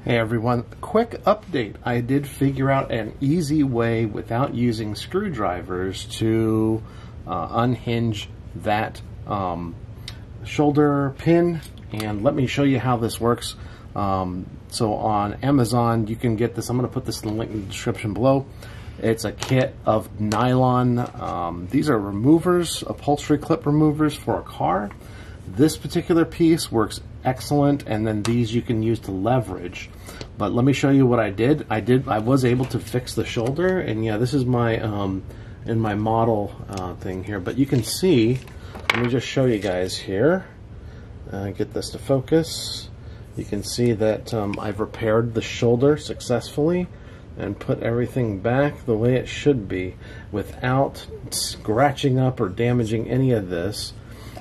Hey everyone, quick update. I did figure out an easy way without using screwdrivers to unhinge that shoulder pin, and let me show you how this works. So on Amazon you can get this. I'm going to put this in the link in the description below. It's a kit of nylon. These are removers, upholstery clip removers for a car. This particular piece works excellent, and then these you can use to leverage. But let me show you what I did. I was able to fix the shoulder, and yeah, this is my in my model thing here. But you can see, let me just show you guys here. Get this to focus. You can see that I've repaired the shoulder successfully and put everything back the way it should be without scratching up or damaging any of this.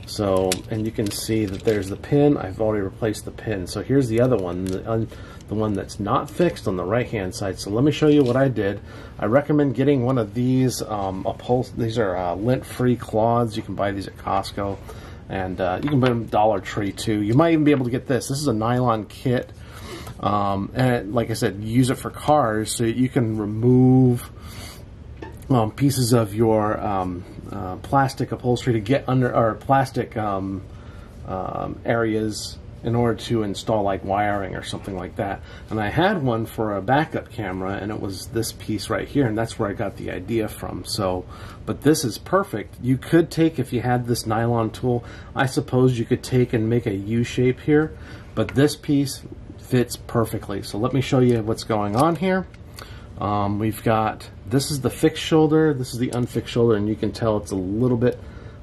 So, and you can see that there's the pin. I've already replaced the pin. So here's the other one, the one that's not fixed on the right hand side. So let me show you what I did. I recommend getting one of these these are lint-free cloths. You can buy these at Costco, and you can buy them at Dollar Tree too. You might even be able to get this. This is a nylon kit, and like I said, use it for cars so you can remove pieces of your plastic upholstery to get under, or plastic areas in order to install like wiring or something like that. And I had one for a backup camera, and it was this piece right here, and that's where I got the idea from. So, but this is perfect. You could take, if you had this nylon tool, I suppose you could take and make a U shape here, but this piece fits perfectly. So let me show you what's going on here. We've got, this is the fixed shoulder, this is the unfixed shoulder, and you can tell it's a little bit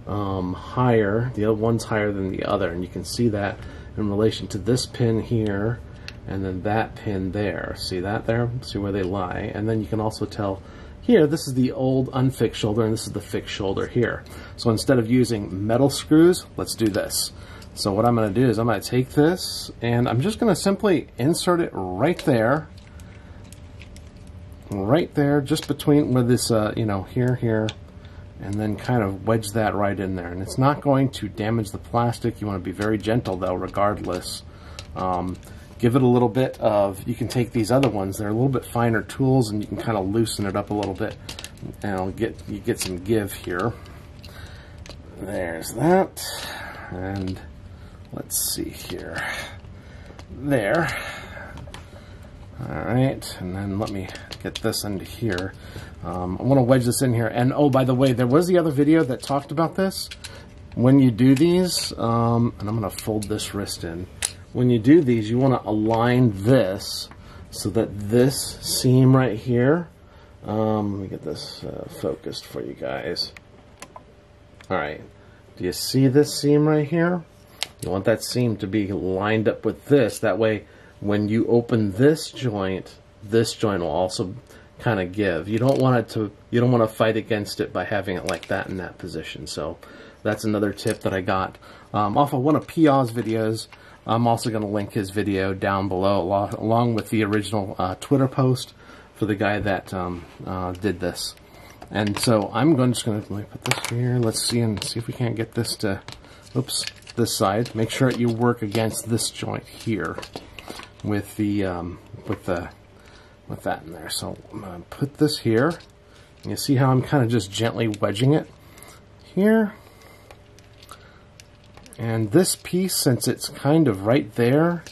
higher. The other one's higher than the other, and you can see that in relation to this pin here and then that pin there. See that there? See where they lie? And then you can also tell here, this is the old unfixed shoulder and this is the fixed shoulder here. So instead of using metal screws, let's do this. So what I'm going to do is I'm going to take this and I'm just going to simply insert it right there, just between where this, you know, here, and then kind of wedge that right in there. And it's not going to damage the plastic. You want to be very gentle though, regardless. Give it a little bit of, you can take these other ones, they're a little bit finer tools, and you can kind of loosen it up a little bit, and you get some give here. There's that. And let's see here. There. Alright, and then let me get this into here. I want to wedge this in here. And oh, by the way, there was the other video that talked about this. When you do these, and I'm going to fold this wrist in. When you do these, you want to align this so that this seam right here, let me get this focused for you guys. Alright, do you see this seam right here? You want that seam to be lined up with this. That way, when you open this joint will also kind of give. You don't want it to, you don't want to fight against it by having it like that in that position. So that's another tip that I got off of one of Pia's videos. I'm also going to link his video down below along with the original Twitter post for the guy that did this. And so I'm just going to, let me put this here. Let's see and see if we can't get this to, oops, this side. Make sure you work against this joint here with the with that in there. So I'm going to put this here. And you see how I'm kind of just gently wedging it here. And this piece, since it's kind of right there,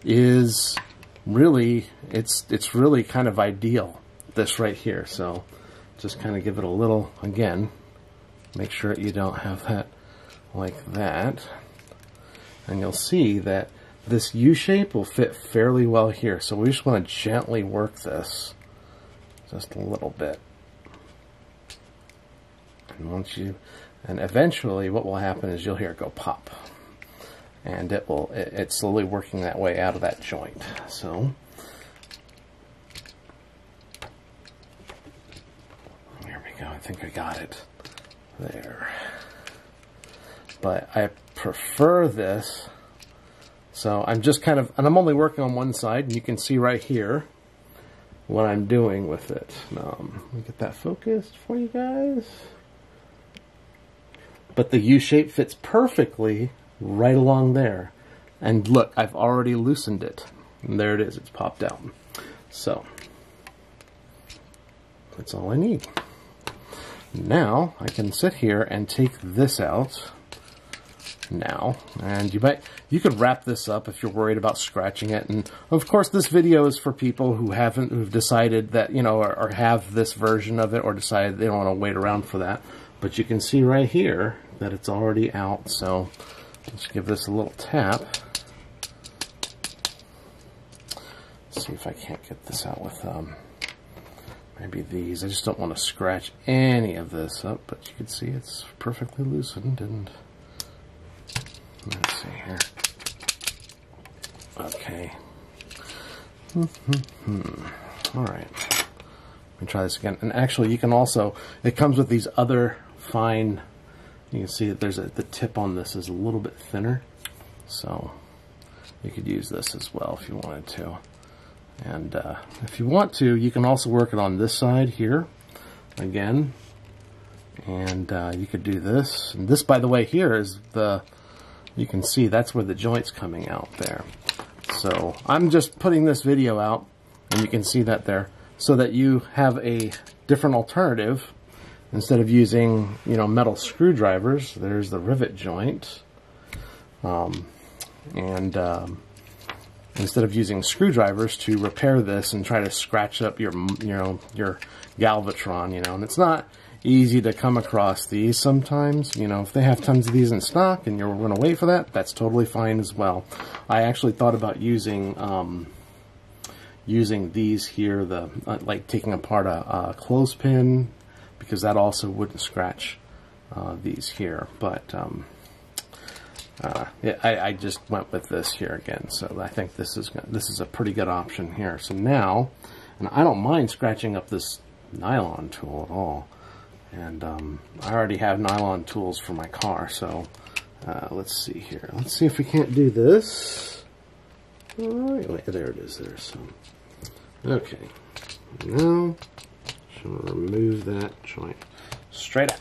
is really, it's really kind of ideal, this right here. So just kind of give it a little, again, make sure you don't have that like that. And you'll see that this U shape will fit fairly well here. So we just want to gently work this just a little bit. And and eventually what will happen is you'll hear it go pop. And it's slowly working that way out of that joint. So there we go. I think I got it there. But I prefer this. So I'm just kind of, and I'm only working on one side, and you can see right here what I'm doing with it. Let me get that focused for you guys. But the U shape fits perfectly right along there. And look, I've already loosened it. And there it is, it's popped out. So that's all I need. Now I can sit here and take this out now, and you could wrap this up if you're worried about scratching it. And of course this video is for people who've decided that, you know, or have this version of it, or decided they don't want to wait around for that. But you can see right here that it's already out. So let's give this a little tap. See if I can't get this out with maybe these. I just don't want to scratch any of this up, but you can see it's perfectly loosened. And let's see here. Okay. All right. Let me try this again. And actually, you can also, it comes with these other fine, you can see that there's the tip on this is a little bit thinner. So you could use this as well if you wanted to. And if you want to, you can also work it on this side here again. And you could do this. And this, by the way, here is you can see that's where the joint's coming out there. So I'm just putting this video out, and you can see that there, so that you have a different alternative. Instead of using, you know, metal screwdrivers, there's the rivet joint. Instead of using screwdrivers to repair this and try to scratch up your Galvatron, you know, and it's not easy to come across these sometimes. You know, if they have tons of these in stock and you're going to wait for that, that's totally fine as well. I actually thought about using these here, like taking apart a clothespin, because that also wouldn't scratch these here. But yeah, I just went with this here again, so I think this is a pretty good option here. So now, and I don't mind scratching up this nylon tool at all, and I already have nylon tools for my car. So let's see here. Let's see if we can't do this. All right, wait, there it is there. So okay, now I'm going to remove that joint straight out.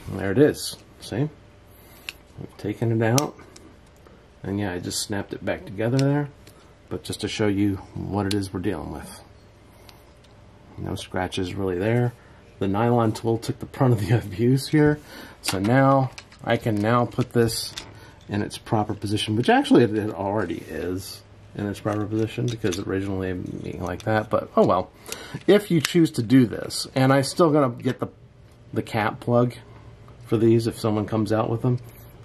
And there it is. See? I've taken it out. And yeah, I just snapped it back together there. But just to show you what it is we're dealing with. No scratches really there. The nylon tool took the brunt of the abuse here. So now I can now put this in its proper position, which actually it already is in its proper position, because originally being like that. But oh well. If you choose to do this, and I'm still going to get the cap plug for these if someone comes out with them,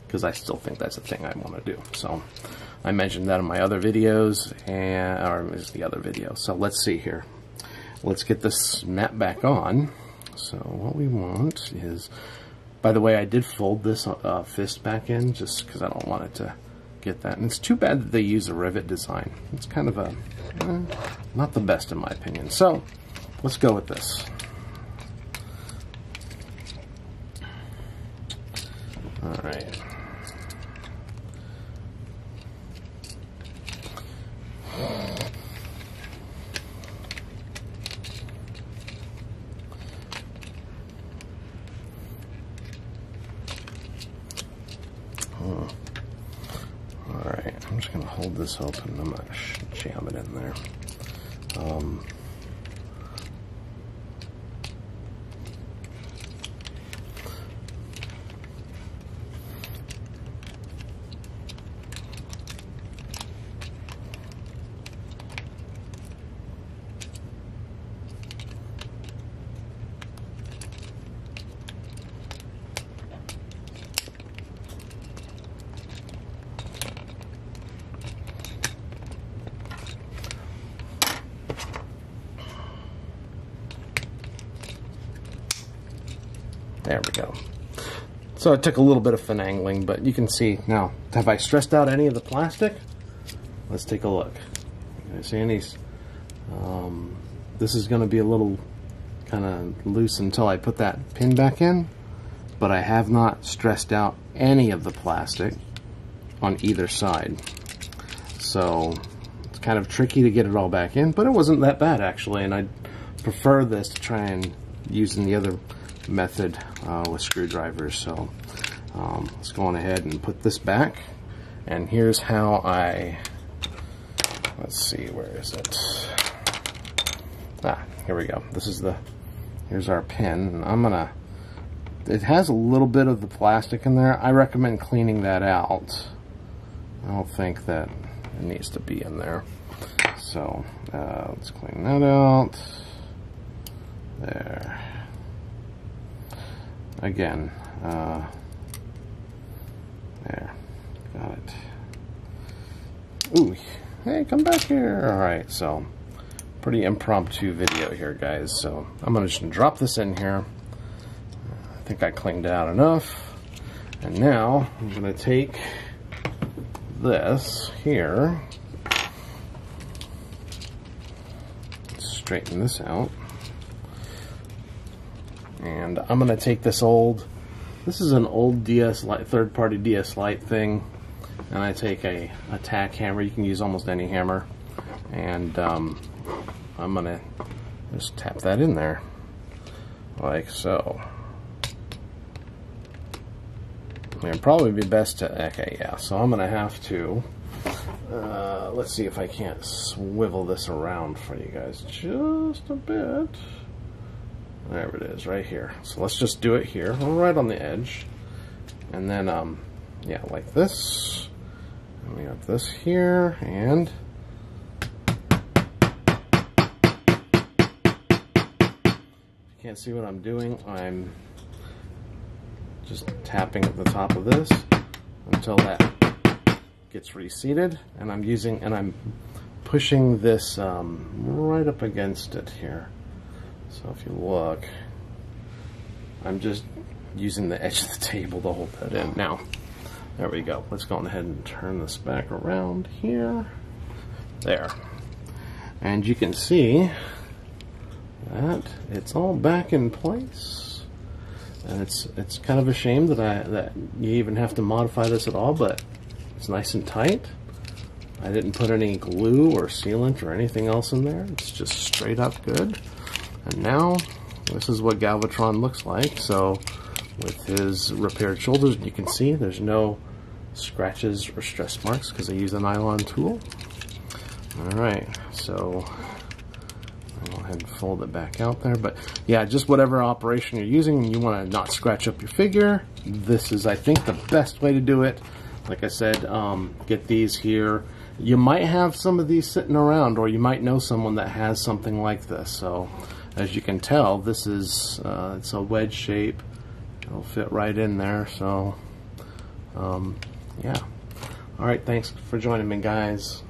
because I still think that's a thing I want to do. So I mentioned that in my other videos, or it was the other video. So let's see here. Let's get this mat back on. So what we want is, by the way, I did fold this fist back in just because I don't want it to get that. And it's too bad that they use a rivet design. It's kind of not the best in my opinion. So let's go with this. All right. Alright, I'm just going to hold this open. I'm not jam it in there. There we go. So it took a little bit of finagling, but you can see now. Have I stressed out any of the plastic? Let's take a look. You see any? This is going to be a little kind of loose until I put that pin back in, but I have not stressed out any of the plastic on either side. So it's kind of tricky to get it all back in, but it wasn't that bad actually, and I prefer this to try and using the other method with screwdrivers. So Let's go on ahead and put this back. And here's how let's see, where is it? Here we go. Here's our pin. And it has a little bit of the plastic in there. I recommend cleaning that out. I don't think that it needs to be in there. So let's clean that out. There. Again, there. Got it. Ooh, hey, come back here. All right, so pretty impromptu video here, guys. So I'm gonna just drop this in here. I think I cleaned it out enough. And now I'm gonna take this here, straighten this out, and I'm gonna take this is an old DS Lite, third-party DS Lite thing, and I take a tack hammer. You can use almost any hammer, and I'm gonna just tap that in there like so. It'd probably be best to, okay, yeah, so I'm gonna have to let's see if I can't swivel this around for you guys just a bit. There it is, right here. So let's just do it here, right on the edge. And then, yeah, like this. And we have this here, and if you can't see what I'm doing, I'm just tapping at the top of this until that gets reseated, and I'm pushing this right up against it here. So if you look, I'm just using the edge of the table to hold that in. Now, there we go. Let's go on ahead and turn this back around here. There. And you can see that it's all back in place. And it's kind of a shame that you even have to modify this at all, but it's nice and tight. I didn't put any glue or sealant or anything else in there. It's just straight up good. And now, this is what Galvatron looks like. So, with his repaired shoulders, you can see there's no scratches or stress marks because I use a nylon tool. Alright, so I'll go ahead and fold it back out there. But yeah, just whatever operation you're using, and you want to not scratch up your figure, this is, I think, the best way to do it. Like I said, get these here. You might have some of these sitting around, or you might know someone that has something like this. So, as you can tell, this is it's a wedge shape. It'll fit right in there. So, yeah. All right, thanks for joining me, guys.